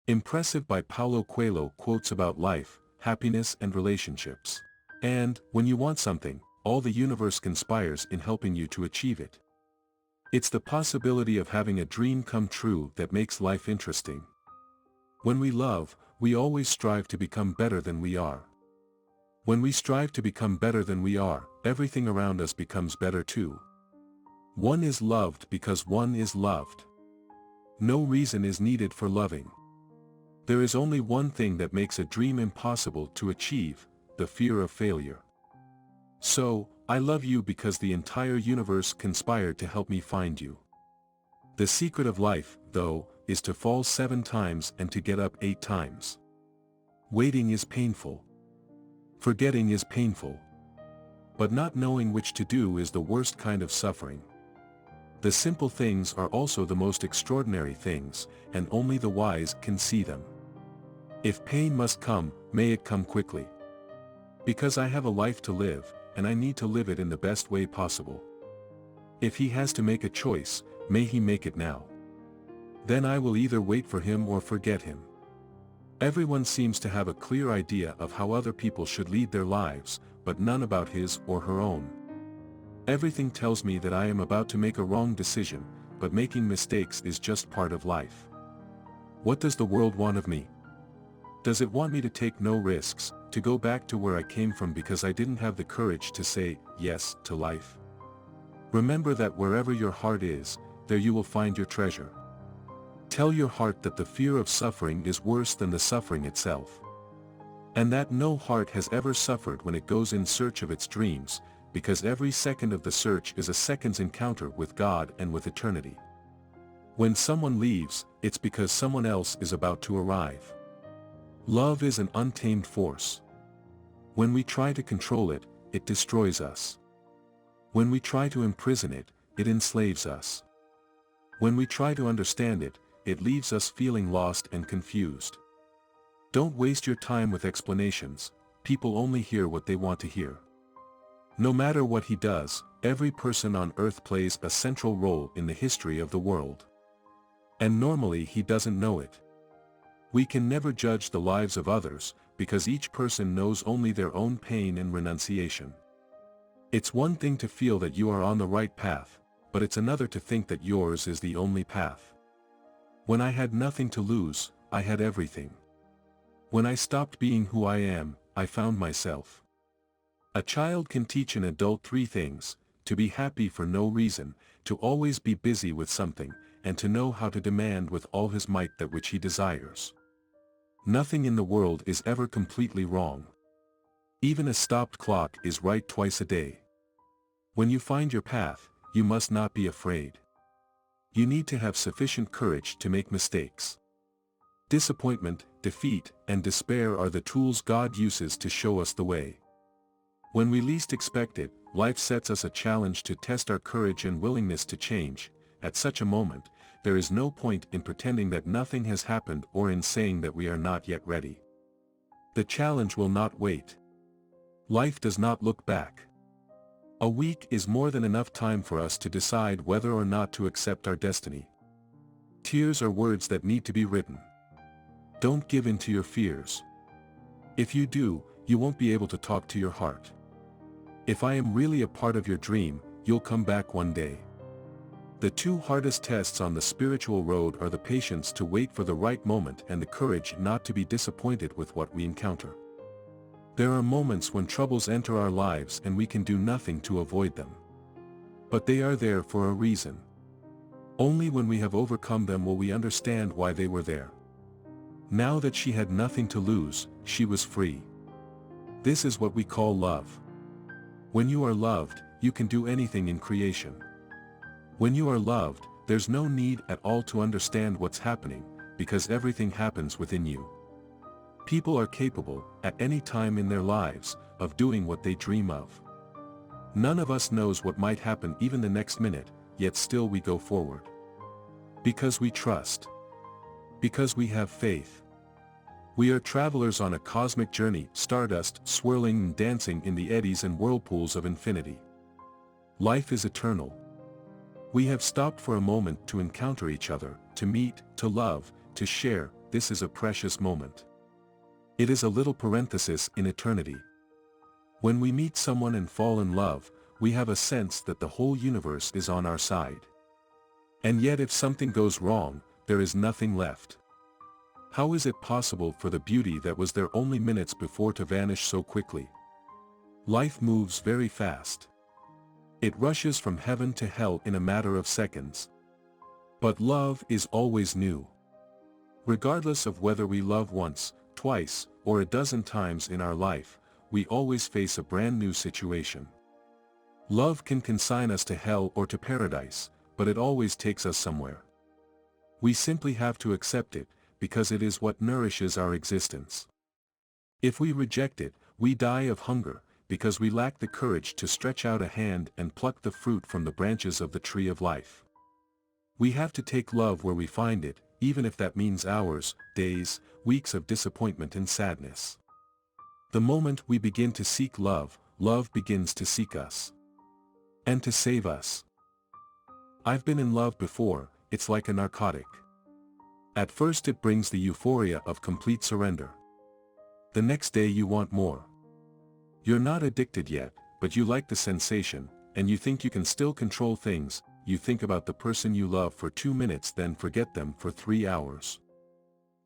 Impressive by Paulo Coelho quotes about life, happiness and relationships. And, when you want something, all the universe conspires in helping you to achieve it. It's the possibility of having a dream come true that makes life interesting. When we love, we always strive to become better than we are. When we strive to become better than we are, everything around us becomes better too. One is loved because one is loved. No reason is needed for loving. There is only one thing that makes a dream impossible to achieve: the fear of failure. So, I love you because the entire universe conspired to help me find you. The secret of life, though, is to fall 7 times and to get up 8 times. Waiting is painful. Forgetting is painful. But not knowing which to do is the worst kind of suffering. The simple things are also the most extraordinary things, and only the wise can see them. If pain must come, may it come quickly. Because I have a life to live, and I need to live it in the best way possible. If he has to make a choice, may he make it now. Then I will either wait for him or forget him. Everyone seems to have a clear idea of how other people should lead their lives, but none about his or her own. Everything tells me that I am about to make a wrong decision, but making mistakes is just part of life. What does the world want of me? Does it want me to take no risks, to go back to where I came from because I didn't have the courage to say yes to life? Remember that wherever your heart is, there you will find your treasure. Tell your heart that the fear of suffering is worse than the suffering itself. And that no heart has ever suffered when it goes in search of its dreams, because every second of the search is a second's encounter with God and with eternity. When someone leaves, it's because someone else is about to arrive. Love is an untamed force. When we try to control it, it destroys us. When we try to imprison it, it enslaves us. When we try to understand it, it leaves us feeling lost and confused. Don't waste your time with explanations. People only hear what they want to hear. No matter what he does, every person on earth plays a central role in the history of the world. And normally he doesn't know it. We can never judge the lives of others, because each person knows only their own pain and renunciation. It's one thing to feel that you are on the right path, but it's another to think that yours is the only path. When I had nothing to lose, I had everything. When I stopped being who I am, I found myself. A child can teach an adult 3 things: to be happy for no reason, to always be busy with something, and to know how to demand with all his might that which he desires. Nothing in the world is ever completely wrong. Even a stopped clock is right twice a day. When you find your path, you must not be afraid. You need to have sufficient courage to make mistakes. Disappointment, defeat, and despair are the tools God uses to show us the way. When we least expect it, life sets us a challenge to test our courage and willingness to change. At such a moment, there is no point in pretending that nothing has happened or in saying that we are not yet ready. The challenge will not wait. Life does not look back. A week is more than enough time for us to decide whether or not to accept our destiny. Tears are words that need to be written. Don't give in to your fears. If you do, you won't be able to talk to your heart. If I am really a part of your dream, you'll come back one day. The 2 hardest tests on the spiritual road are the patience to wait for the right moment and the courage not to be disappointed with what we encounter. There are moments when troubles enter our lives and we can do nothing to avoid them. But they are there for a reason. Only when we have overcome them will we understand why they were there. Now that she had nothing to lose, she was free. This is what we call love. When you are loved, you can do anything in creation. When you are loved, there's no need at all to understand what's happening, because everything happens within you. People are capable, at any time in their lives, of doing what they dream of. None of us knows what might happen even the next minute, yet still we go forward. Because we trust. Because we have faith. We are travelers on a cosmic journey, stardust swirling and dancing in the eddies and whirlpools of infinity. Life is eternal. We have stopped for a moment to encounter each other, to meet, to love, to share. this is a precious moment. It is a little parenthesis in eternity. When we meet someone and fall in love, we have a sense that the whole universe is on our side. And yet if something goes wrong, there is nothing left. How is it possible for the beauty that was there only minutes before to vanish so quickly? Life moves very fast. It rushes from heaven to hell in a matter of seconds. But love is always new. Regardless of whether we love once, twice, or a dozen times in our life, we always face a brand new situation. Love can consign us to hell or to paradise, but it always takes us somewhere. We simply have to accept it, because it is what nourishes our existence. If we reject it, we die of hunger, because we lack the courage to stretch out a hand and pluck the fruit from the branches of the tree of life. We have to take love where we find it, even if that means hours, days, weeks of disappointment and sadness. The moment we begin to seek love, love begins to seek us. And to save us. I've been in love before, it's like a narcotic. At first it brings the euphoria of complete surrender. The next day you want more. You're not addicted yet, but you like the sensation, and you think you can still control things. You think about the person you love for 2 minutes, then forget them for 3 hours.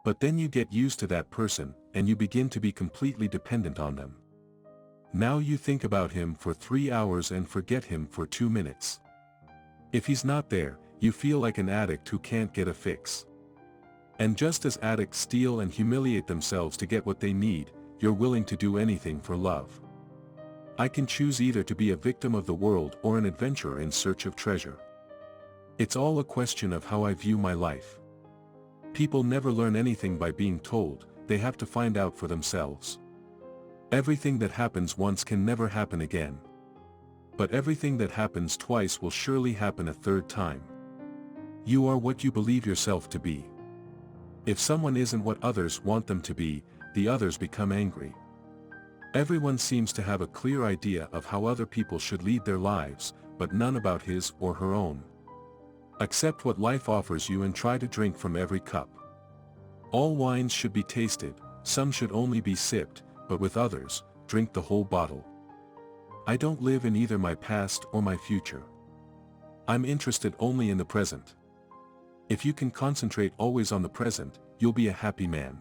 But then you get used to that person, and you begin to be completely dependent on them. Now you think about him for 3 hours and forget him for 2 minutes. If he's not there, you feel like an addict who can't get a fix. And just as addicts steal and humiliate themselves to get what they need, you're willing to do anything for love. I can choose either to be a victim of the world or an adventurer in search of treasure. It's all a question of how I view my life. People never learn anything by being told, they have to find out for themselves. Everything that happens once can never happen again. But everything that happens twice will surely happen a third time. You are what you believe yourself to be. If someone isn't what others want them to be, the others become angry. Everyone seems to have a clear idea of how other people should lead their lives, but none about his or her own. Accept what life offers you and try to drink from every cup. All wines should be tasted, some should only be sipped, but with others, drink the whole bottle. I don't live in either my past or my future. I'm interested only in the present. If you can concentrate always on the present, you'll be a happy man.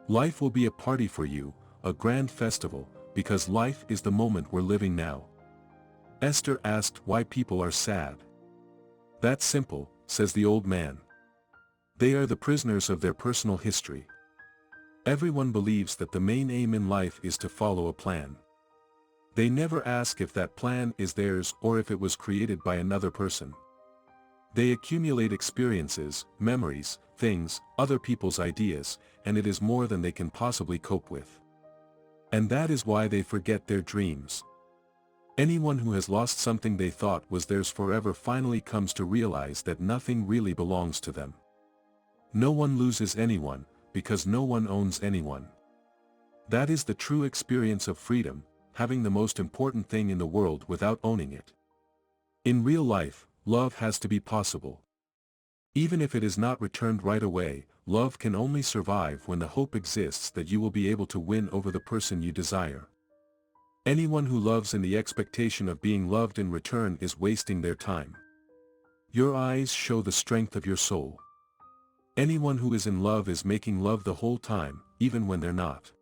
Life will be a party for you, a grand festival, because life is the moment we're living now. Esther asked why people are sad. That's simple, says the old man. They are the prisoners of their personal history. Everyone believes that the main aim in life is to follow a plan. They never ask if that plan is theirs or if it was created by another person. They accumulate experiences, memories, things, other people's ideas, and it is more than they can possibly cope with. And that is why they forget their dreams. Anyone who has lost something they thought was theirs forever finally comes to realize that nothing really belongs to them. No one loses anyone, because no one owns anyone. That is the true experience of freedom, having the most important thing in the world without owning it. In real life, love has to be possible. Even if it is not returned right away, love can only survive when the hope exists that you will be able to win over the person you desire. Anyone who loves in the expectation of being loved in return is wasting their time. Your eyes show the strength of your soul. Anyone who is in love is making love the whole time, even when they're not.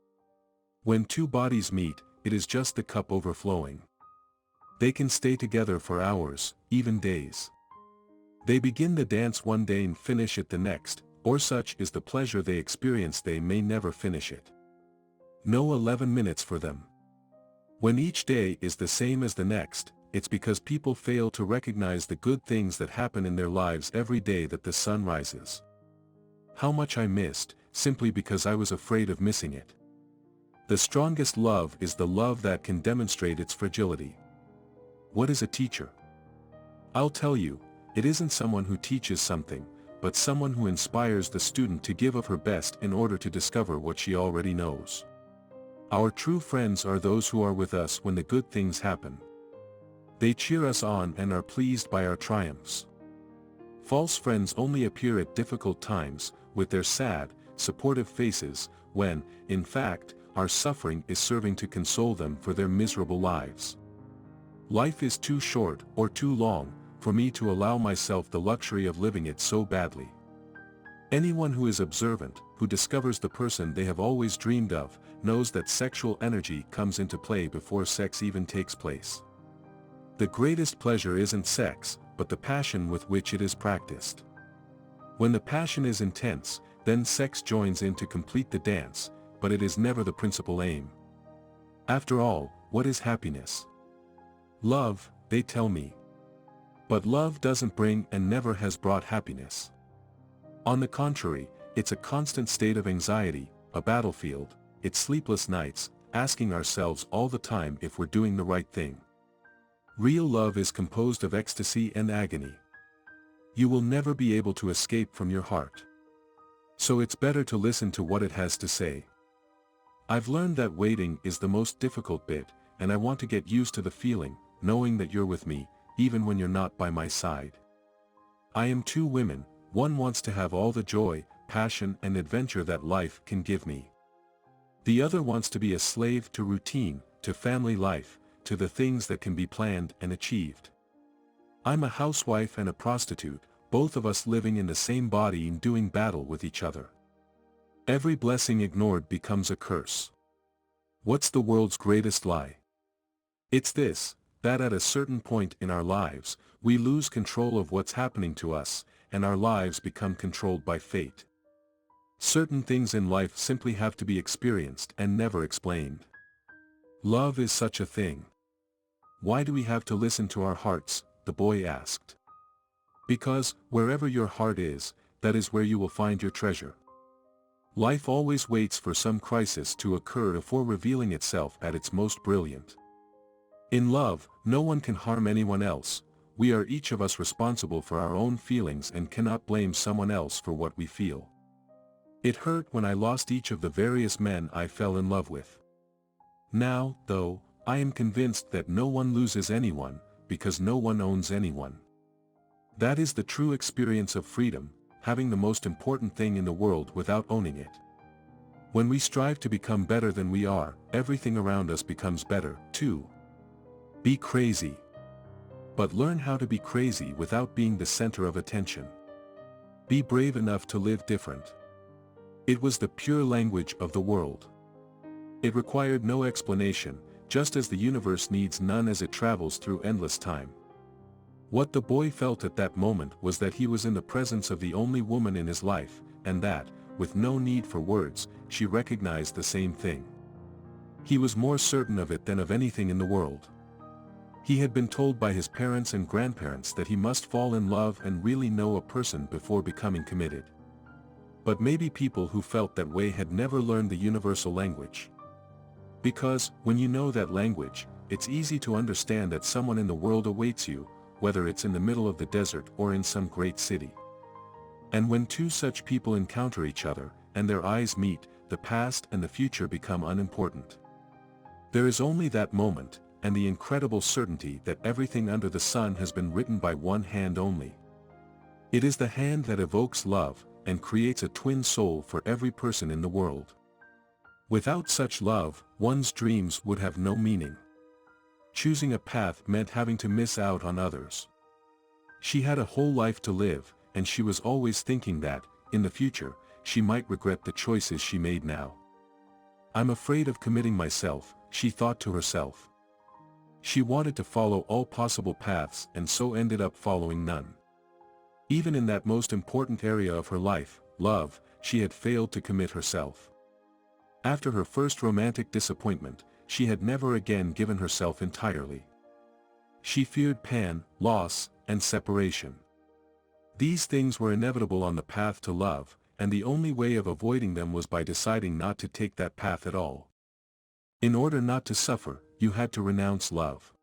When two bodies meet, it is just the cup overflowing. They can stay together for hours, even days. They begin the dance one day and finish it the next, or such is the pleasure they experience they may never finish it. No 11 minutes for them. When each day is the same as the next, it's because people fail to recognize the good things that happen in their lives every day that the sun rises. How much I missed, simply because I was afraid of missing it. The strongest love is the love that can demonstrate its fragility. What is a teacher? I'll tell you, it isn't someone who teaches something, but someone who inspires the student to give of her best in order to discover what she already knows. Our true friends are those who are with us when the good things happen. They cheer us on and are pleased by our triumphs. False friends only appear at difficult times, with their sad, supportive faces, when, in fact, our suffering is serving to console them for their miserable lives. Life is too short, or too long, for me to allow myself the luxury of living it so badly. Anyone who is observant, who discovers the person they have always dreamed of, knows that sexual energy comes into play before sex even takes place. The greatest pleasure isn't sex, but the passion with which it is practiced. When the passion is intense, then sex joins in to complete the dance, but it is never the principal aim. After all, what is happiness? Love, they tell me. But love doesn't bring and never has brought happiness. On the contrary, it's a constant state of anxiety, a battlefield, it's sleepless nights, asking ourselves all the time if we're doing the right thing. Real love is composed of ecstasy and agony. You will never be able to escape from your heart. So it's better to listen to what it has to say. I've learned that waiting is the most difficult bit, and I want to get used to the feeling, knowing that you're with me, even when you're not by my side. I am two women, one wants to have all the joy, passion and adventure that life can give me. The other wants to be a slave to routine, to family life, to the things that can be planned and achieved. I'm a housewife and a prostitute, both of us living in the same body and doing battle with each other. Every blessing ignored becomes a curse. What's the world's greatest lie? It's this, that at a certain point in our lives, we lose control of what's happening to us, and our lives become controlled by fate. Certain things in life simply have to be experienced and never explained. Love is such a thing. Why do we have to listen to our hearts? The boy asked. Because, wherever your heart is, that is where you will find your treasure. Life always waits for some crisis to occur before revealing itself at its most brilliant. In love, no one can harm anyone else, we are each of us responsible for our own feelings and cannot blame someone else for what we feel. It hurt when I lost each of the various men I fell in love with. Now, though, I am convinced that no one loses anyone, because no one owns anyone. That is the true experience of freedom, having the most important thing in the world without owning it. When we strive to become better than we are, everything around us becomes better, too. Be crazy. But learn how to be crazy without being the center of attention. Be brave enough to live different. It was the pure language of the world. It required no explanation, just as the universe needs none as it travels through endless time. What the boy felt at that moment was that he was in the presence of the only woman in his life, and that, with no need for words, she recognized the same thing. He was more certain of it than of anything in the world. He had been told by his parents and grandparents that he must fall in love and really know a person before becoming committed. But maybe people who felt that way had never learned the universal language. Because, when you know that language, it's easy to understand that someone in the world awaits you, whether it's in the middle of the desert or in some great city. And when two such people encounter each other, and their eyes meet, the past and the future become unimportant. There is only that moment, and the incredible certainty that everything under the sun has been written by one hand only. It is the hand that evokes love, and creates a twin soul for every person in the world. Without such love, one's dreams would have no meaning. Choosing a path meant having to miss out on others. She had a whole life to live, and she was always thinking that, in the future, she might regret the choices she made now. I'm afraid of committing myself, she thought to herself. She wanted to follow all possible paths and so ended up following none. Even in that most important area of her life, love, she had failed to commit herself. After her first romantic disappointment, she had never again given herself entirely. She feared loss, and separation. These things were inevitable on the path to love, and the only way of avoiding them was by deciding not to take that path at all. In order not to suffer, you had to renounce love.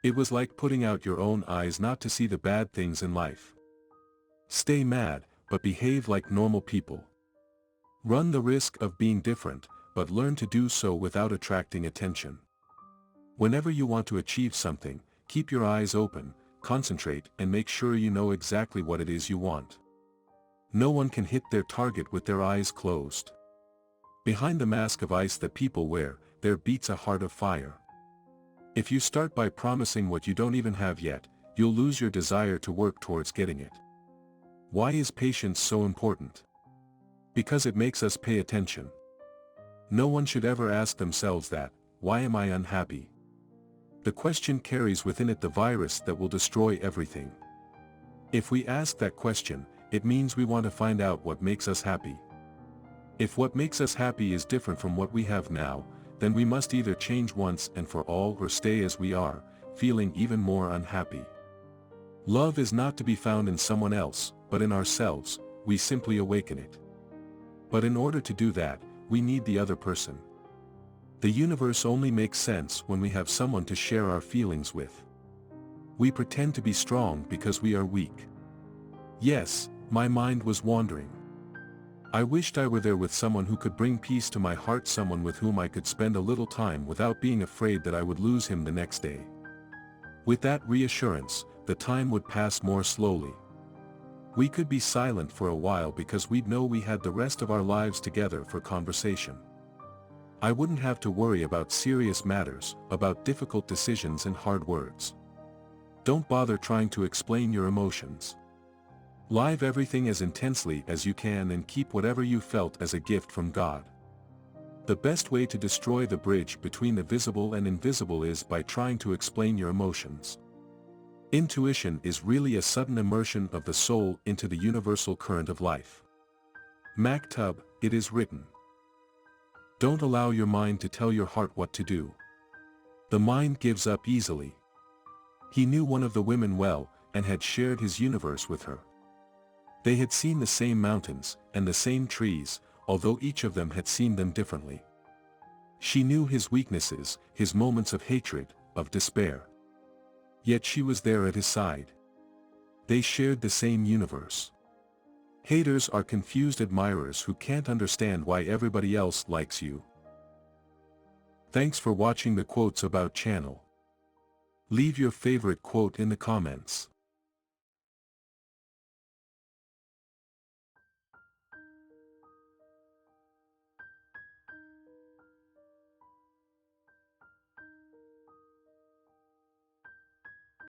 It was like putting out your own eyes not to see the bad things in life. Stay mad, but behave like normal people. Run the risk of being different, but learn to do so without attracting attention. Whenever you want to achieve something, keep your eyes open, concentrate and make sure you know exactly what it is you want. No one can hit their target with their eyes closed. Behind the mask of ice that people wear, there beats a heart of fire. If you start by promising what you don't even have yet, you'll lose your desire to work towards getting it. Why is patience so important? Because it makes us pay attention. No one should ever ask themselves that, why am I unhappy? The question carries within it the virus that will destroy everything. If we ask that question, it means we want to find out what makes us happy. If what makes us happy is different from what we have now, then we must either change once and for all or stay as we are, feeling even more unhappy. Love is not to be found in someone else, but in ourselves. We simply awaken it. But in order to do that, we need the other person. The universe only makes sense when we have someone to share our feelings with. We pretend to be strong because we are weak. Yes, my mind was wandering. I wished I were there with someone who could bring peace to my heart, someone with whom I could spend a little time without being afraid that I would lose him the next day. With that reassurance, the time would pass more slowly. We could be silent for a while because we'd know we had the rest of our lives together for conversation. I wouldn't have to worry about serious matters, about difficult decisions and hard words. Don't bother trying to explain your emotions. Live everything as intensely as you can and keep whatever you felt as a gift from God. The best way to destroy the bridge between the visible and invisible is by trying to explain your emotions. Intuition is really a sudden immersion of the soul into the universal current of life. Maktub, it is written. Don't allow your mind to tell your heart what to do. The mind gives up easily. He knew one of the women well, and had shared his universe with her. They had seen the same mountains, and the same trees, although each of them had seen them differently. She knew his weaknesses, his moments of hatred, of despair. Yet she was there at his side. They shared the same universe. Haters are confused admirers who can't understand why everybody else likes you. Thanks for watching the Quotes About channel. Leave your favorite quote in the comments.